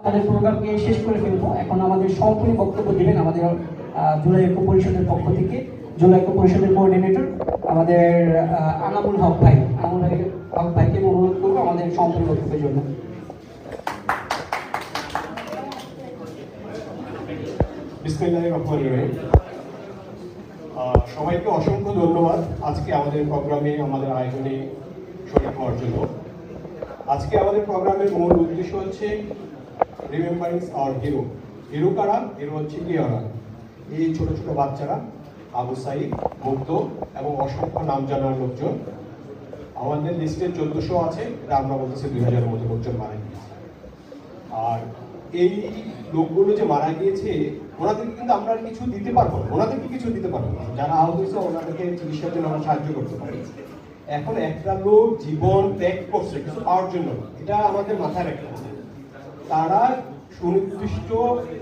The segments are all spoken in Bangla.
আমাদের প্রোগ্রামকে শেষ করে ফেলবো। এখন আমাদের সরাসরি বক্তব্য দিবেন আমাদের জুলাই ঐক্য পরিষদের পক্ষ থেকে জুলাই ঐক্য পরিষদের কোঅর্ডিনেটর আমাদের আনামুল হক ভাই। আনামুল হক ভাইকে অনুরোধ করবো আমাদের সরাসরি বক্তব্যের জন্য। বিসমিল্লাহির রহমানির রহিম। সবাইকে অসংখ্য ধন্যবাদ আজকে আমাদের প্রোগ্রামে আমাদের আয়োজনে শরীর হওয়ার জন্য। আজকে আমাদের প্রোগ্রামের মূল উদ্দেশ্য হচ্ছে রিমেম্বারিং আওয়ার হিরো। হিরো কারা? হিরো হচ্ছে কি ওরা? এই ছোট ছোট বাচ্চারা, আবু সাইদ, মুগ্ধ এবং অসংখ্য নাম জানার লোকজন। আমাদের লিস্টে 1400 আছে, এটা আমরা বলতেছি 2000-এর মতো লোকজন মারা গিয়েছে। আর এই লোকগুলো যে মারা গিয়েছে ওনাদেরকে কিন্তু আমরা কিছু দিতে পারবো না, ওনাদেরকে কিছু দিতে পারবো না। যারা আহত হয়েছে ওনাদেরকে চিকিৎসার জন্য আমরা সাহায্য করতে পারি। এখন একটা লোক জীবন ত্যাগ করছে কিছু পাওয়ার জন্য, এটা আমাদের মাথায় রাখতে হবে। তারা সুনির্দিষ্ট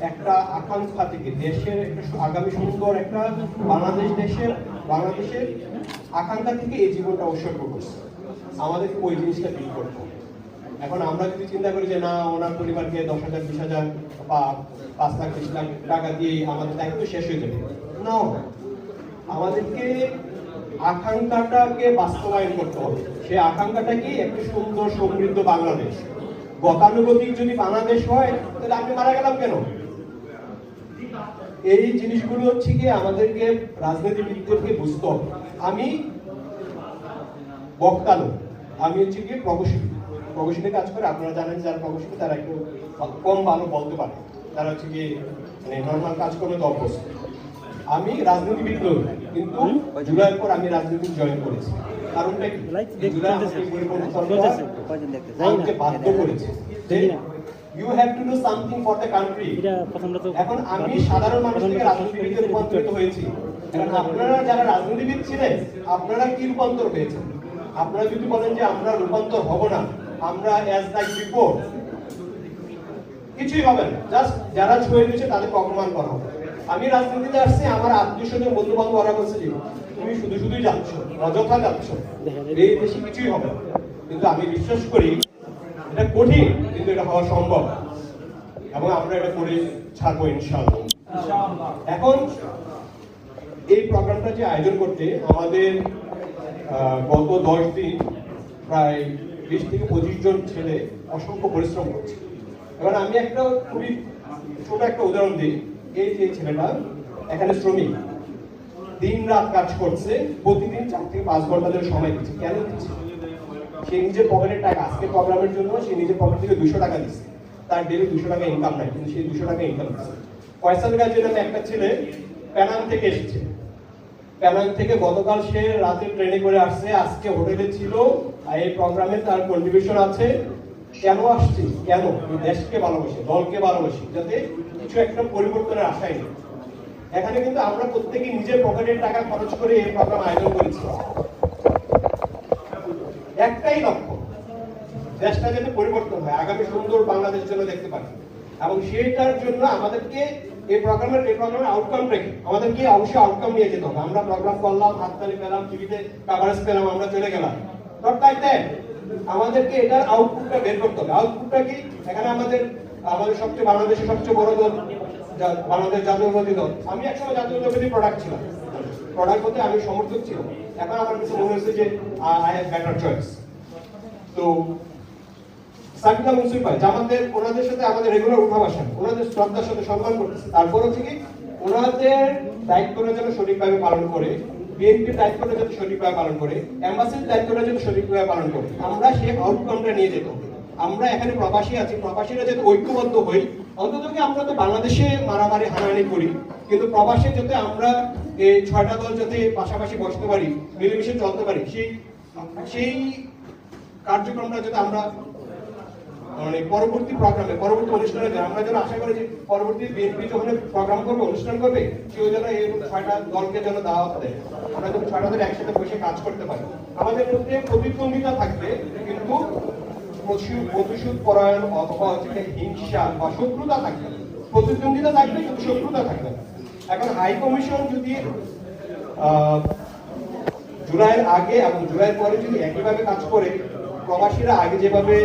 একটা আকাঙ্ক্ষা থেকে দেশের একটা আগামী সুন্দর একটা বাংলাদেশের আকাঙ্ক্ষা থেকে এই জীবনটা উৎসর্গ করছে। আমাদেরকে ওই জিনিসটা ফিল করতে হবে। এখন আমরা যদি চিন্তা করি যে না ওনার পরিবারকে 10,000, 20,000 বা 5 লাখ 20 লাখ টাকা দিয়ে আমাদের দায়িত্ব শেষ হয়ে যাবে, না, আমাদেরকে আকাঙ্ক্ষাটাকে বাস্তবায়ন করতে হবে। সেই আকাঙ্ক্ষাটা কি? একটা সুন্দর সমৃদ্ধ বাংলাদেশ। গতানুগতিক যদি বাংলাদেশ হয় তাহলে আপনি মারা গেলাম কেন? এই জিনিসগুলো হচ্ছে কি আমাদেরকে রাজনীতিবিদদেরকে বুঝতে হবে। আমি বক্তা নই, আমি হচ্ছে কি প্রকৌশলী কাজ করে। আপনারা জানেন যারা প্রকৌশলী তারা একটু কম ভালো বলতে পারে, তারা হচ্ছে কি মানে নর্মাল কাজ করে তো অভ্যস্ত। আমি রাজনীতিবিদ নই, কিন্তু জুলাইয়ের পর আমি রাজনীতি জয়েন করেছি। কারণটা কি? জুলাই আমাকে পরিবর্তনকে বাধ্য করেছে যে you have to do something for the country. এখন আমি সাধারণ মানুষ থেকে রাজনীতিবিদে রূপান্তরিত হয়েছি। এখন আপনারা যারা রাজনীতিবিদ ছিলেন আপনারা কি রূপান্তর পেয়েছেন? আপনারা যদি বলেন যে আমরা রূপান্তর হব না, আমরা অ্যাজ লাইক বিফোর, কিছুই হবে না। জাস্ট যারা ছুঁয়ে দিয়েছে তাদেরকে অপমান করা হবে। আমি রাজনীতিতে আসছি, আমার আত্মীয় স্বজন বন্ধু বান্ধব ওরা বলছে যে তুমি শুধুই যাচ্ছ, অযথা যাচ্ছ, এই দেশে কিছুই হবে না। কিন্তু আমি বিশ্বাস করি এটা কঠিন, কিন্তু এটা হওয়া সম্ভব এবং আমরা এটা করে ছাড়বো ইনশাআল্লাহ। এখন এই প্রোগ্রামটা যে আয়োজন করতে আমাদের গত 10 দিন প্রায় 20 থেকে 25 জন ছেলে অসংখ্য পরিশ্রম করছে। এবার আমি একটা খুবই ছোট একটা উদাহরণ দিই। এই যে ছেলেটা এখানে শ্রমিক, দিন রাত কাজ করছে, প্রতিদিন 4 থেকে 5 ঘন্টা ধরে সময় দিচ্ছে। কেন দিচ্ছে? সে নিজের পকেটের টাকা, আজকে প্রোগ্রামের জন্য সে নিজের পকেট থেকে 200 টাকা দিচ্ছে। তার ডেলি 200 টাকা ইনকাম নাই, কিন্তু সেই 200 টাকা ইনকাম দিচ্ছে। ফয়সাল গাজী নামে একটা ছেলে পেনাং থেকে এসেছে। পেনাং থেকে গতকাল সে রাতে ট্রেনে করে আসছে, আজকে হোটেলে ছিল। এই প্রোগ্রামে তার কন্ট্রিবিউশন আছে। কেন আসছে? কেন? দেশকে ভালোবাসি, দলকে ভালোবাসি, যাতে কিছু একটা পরিবর্তনের আশাই নেই। এখানে কিন্তু আমরা প্রত্যেকে নিজের পকেটের টাকা খরচ করে এই প্রোগ্রাম আয়োজন করেছি। একটাই লক্ষ্য, দেশটা যাতে পরিবর্তন হয়, আগামী সুন্দর বাংলাদেশ যেন দেখতে পারি। এবং সেটার জন্য আমাদেরকে এই প্রোগ্রামের আউটকাম রেখে আমাদেরকে অবশ্যই আউটকাম নিয়ে যেতে হবে। আমরা প্রোগ্রাম করলাম, হাততালি পেলাম, টিভিতে কভারেজ পেলাম, আমরা চলে গেলাম, আমাদেরকে এটার আউটপুটটা বের করতে হবে। আউটপুটটা কি? এখানে আমাদের বাংলাদেশের সবচেয়ে বড় দল বাংলাদেশ জাতীয়তাবাদী দল। আমি একসময় জাতীয়তাবাদী প্রোডাক্ট ছিলাম, প্রোডাক্ট হতে আমি সমর্থক ছিলাম। এখন আমার কাছে মনে হচ্ছে যে আই হ্যাভ বেটার চয়েস। তো সাকিনা মুন্সিফ ভাই জামাতের, ওনাদের সাথে আমাদের রেগুলার উঠা বসা, ওনাদের শ্রদ্ধার সাথে সম্মান করতেছে। তারপর হচ্ছে কি ওনাদের দায়িত্বটা যেন সঠিকভাবে পালন করে, বিএনপির দায়িত্বটা যাতে সঠিকভাবে পালন করে, এম্বাসির দায়িত্বটা যাতে সঠিকভাবে পালন করে, আমরা সেই আউটকামটা নিয়ে যেতে হবে। আমরা এখানে প্রবাসী আছি, প্রবাসীরা যাতে ঐক্যবদ্ধ হই। অন্তত আমরা তো বাংলাদেশে মারামারি হানাহানি করি, কিন্তু প্রবাসে যাতে আমরা এই 6টা দল যাতে পাশাপাশি বসতে পারি, মিলেমিশে চলতে পারি, সেই কার্যক্রমটা যাতে আমরা মানে পরবর্তী প্রোগ্রামে, পরবর্তী অনুষ্ঠানে আমরা যেন আশা করি যে পরবর্তী বিএনপি যখন প্রোগ্রাম করবে, অনুষ্ঠান করবে, কেউ যেন এই 6টা দলকে যেন দাওয়াত দেয়, আমরা যেন 6টা দল একসাথে বসে কাজ করতে পারি। আমাদের মধ্যে প্রতিদ্বন্দ্বিতা থাকবে, কিন্তু প্রতিশোধ পরায়ণ অথবা হিংসা বা শত্রুতা থাকবে না। প্রতিদ্বন্দ্বিতা থাকবে কিন্তু শত্রুতা থাকবে না। এখন হাই কমিশন যদি জুলাইয়ের আগে এবং জুলাইয়ের পরে যদি একইভাবে কাজ করে, প্রবাসীরা আগে যেভাবে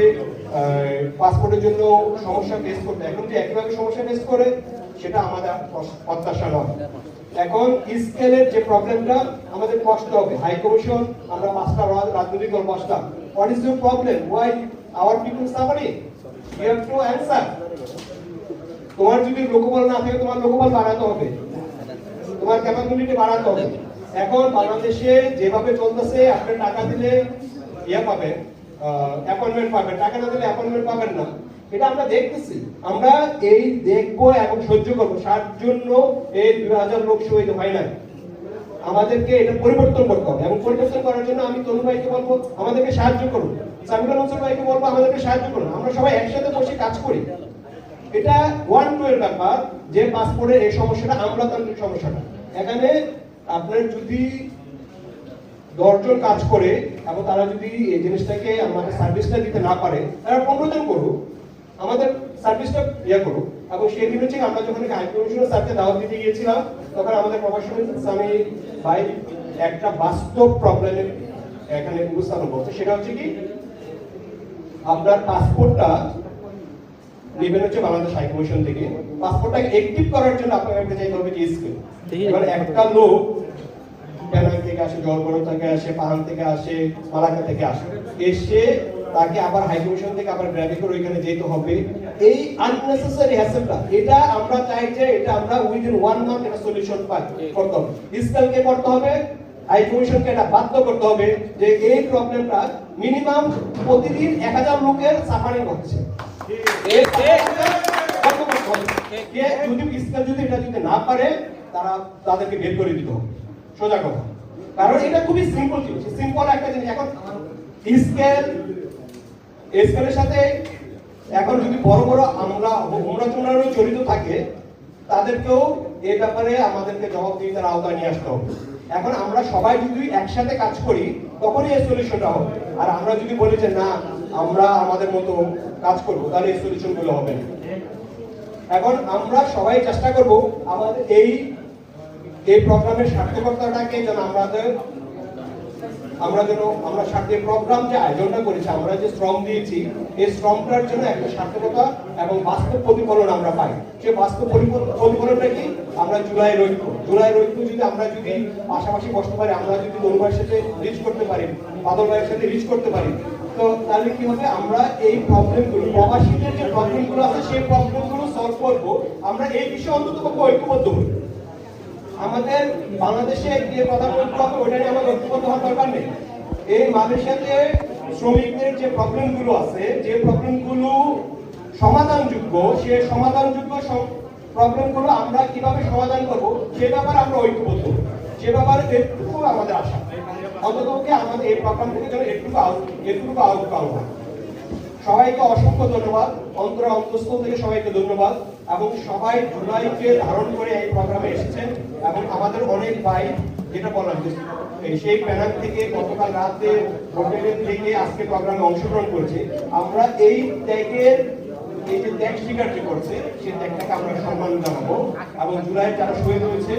পাসপোর্টের জন্য সমস্যা ফেস করতে, এখন যে একইভাবে সমস্যা ফেস করে সেটা আমাদের প্রত্যাশা নয়। এখন স্কেলের যে প্রবলেমটা আমাদের কষ্ট হবে, হাই কমিশন আমরা 5টা রাজনৈতিক দল 5টা, what is your problem, why our people suffering, you have to answer. তোমার যদি লোকবল না থাকে তোমার লোকবল বাড়াতে হবে, তোমার ক্যাপাবিলিটি বাড়াতে হবে। এখন বাংলাদেশে যেভাবে চলতেছে আপনি টাকা দিলে ইয়ে পাবেন, অ্যাপয়েন্টমেন্ট পাবেন, টাকা না দিলে অ্যাপয়েন্টমেন্ট পাবেন না, এটা আমরা দেখতেছি। আমরা এই দেখবো এবং সহ্য করবো, তার জন্য এই 2000 লোক শহীদ হয় নাই। আমাদেরকে এটা পরিবর্তন করতে হবে এবং পরিবর্তন করার জন্য আমি তনু ভাইকে বলবো আমাদেরকে সাহায্য করুন, সামিউল মনসুর ভাইকে বলবো আমাদেরকে সাহায্য করুন, আমরা সবাই একসাথে বসে কাজ করি। এটা 1-2 এর ব্যাপার যে পাসপোর্টের এই সমস্যাটা আমলাতান্ত্রিক সমস্যাটা। এখানে আপনার যদি 10 জন কাজ করে এবং তারা যদি এই জিনিসটাকে আমাদের সার্ভিসটা দিতে না পারে, তারা 15 জন করুক, আমাদের সার্ভিসটা ইয়ে করুক। এবং সেই দিন হচ্ছে আমরা যখন হাই কমিশনের স্যারকে দাওয়াত দিতে গিয়েছিলাম তখন আমাদের প্রফেসর স্বামী ভাই একটা বাস্তব প্রবলেমের এখানে উপস্থাপন করছে, সেটা হচ্ছে কি আপনার পাসপোর্টটা নেবেন হচ্ছে বাংলাদেশ হাই কমিশন থেকে, পাসপোর্টটাকে অ্যাক্টিভ করার জন্য আপনাকে চাইতে হবে যে স্কিল। এবার একটা লোক পেনাং থেকে আসে, জলবড় থেকে আসে, পাহান থেকে আসে, মালাকা থেকে আসে, এসে তাকে আবার হাই কমিশন থেকে আবার গ্র্যাবি করে ওইখানে যেতে হবে, এই আননেসেসারি হ্যাসেলটা, এটা আমরা চাই যে এটা আমরা উইদিন 1 মান্থ একটা সলিউশন পাই করতে হবে। স্কেলকে করতে হবে, হাই কমিশনকে এটা বাধ্য করতে হবে যে এই প্রবলেমটা মিনিমাম প্রতিদিন 1000 লোকের সাফারিং হচ্ছে, যদি এটা যদি না পারে তারা তাদেরকে বের করে দিতে হবে, সোজা কথা। কারণ এটা খুবই সিম্পল জিনিস, সিম্পল একটা জিনিস। এখন স্কেলের সাথে এখন যদি বড় বড় আমরা জড়িত থাকে তাদেরকেও এই ব্যাপারে আমাদেরকে জবাবদিহিতার আওতায় নিয়ে আসতে হবে। এখন আমরা সবাই যদি একসাথে কাজ করি তখনই এই সলিউশনটা হবে। আর আমরা যদি বলি যে না আমরা আমাদের মতো কাজ করবো, তাহলে এই সলিউশন গুলো হবে না। এখন আমরা সবাই চেষ্টা করব আমাদের এই প্রোগ্রামের সার্থকতাটাকে যেন আমরা সাথে প্রোগ্রাম যে আয়োজনটা করেছি, আমরা যে শ্রম দিয়েছি, এই শ্রমটার জন্য একটা সার্থকতা এবং বাস্তব প্রতিফলন আমরা পাই। সেই বাস্তব প্রতিফলনটা কি আমরা জুলাইয়ের ঐক্য যদি আমরা যদি পাশাপাশি বসতে পারি, আমরা যদি তরুণ ভাইয়ের সাথে রিচ করতে পারি, বাদল ভাইয়ের সাথে রিচ করতে পারি, তো তাহলে কি হবে আমরা এই প্রবলেমগুলো, প্রবাসীদের যে প্রবলেমগুলো আছে সেই প্রবলেমগুলো সলভ করবো। আমরা এই বিষয়ে অন্তত ঐক্যবদ্ধ হই। আমাদের বাংলাদেশে যে কথা বলতে হবে ওটা নিয়ে আমাদের ঐক্যবদ্ধ হওয়ার দরকার নেই। এই মালয়েশিয়াতে শ্রমিকদের যে প্রবলেমগুলো আছে, যে প্রবলেমগুলো সমাধানযোগ্য, সেই সমাধানযোগ্য প্রবলেমগুলো আমরা কিভাবে সমাধান করবো সে ব্যাপারে আমরা ঐক্যবদ্ধ, সে ব্যাপারে এটুকু আমাদের আশা। অন্ততপক্ষে আমাদের এই প্রোগ্রাম থেকে যেন এটুকু আউটকাম হয়। সবাইকে অসংখ্য ধন্যবাদ, অন্তঃস্থল থেকে সবাইকে ধন্যবাদ। এবং সবাই জুলাইকে ধারণ করে এই প্রোগ্রামে এসেছেন এবং আমাদের অনেক ভাই যেটা বললাম সেই প্যানেল থেকে গতকাল রাতে হোটেলের থেকে আজকে প্রোগ্রামে অংশগ্রহণ করেছে। আমরা এই ত্যাগের এই যে ত্যাগ স্বীকার করছে সেই ত্যাগটাকে আমরা সম্মান জানাবো এবং জুলাই যারা শহীদ হয়েছে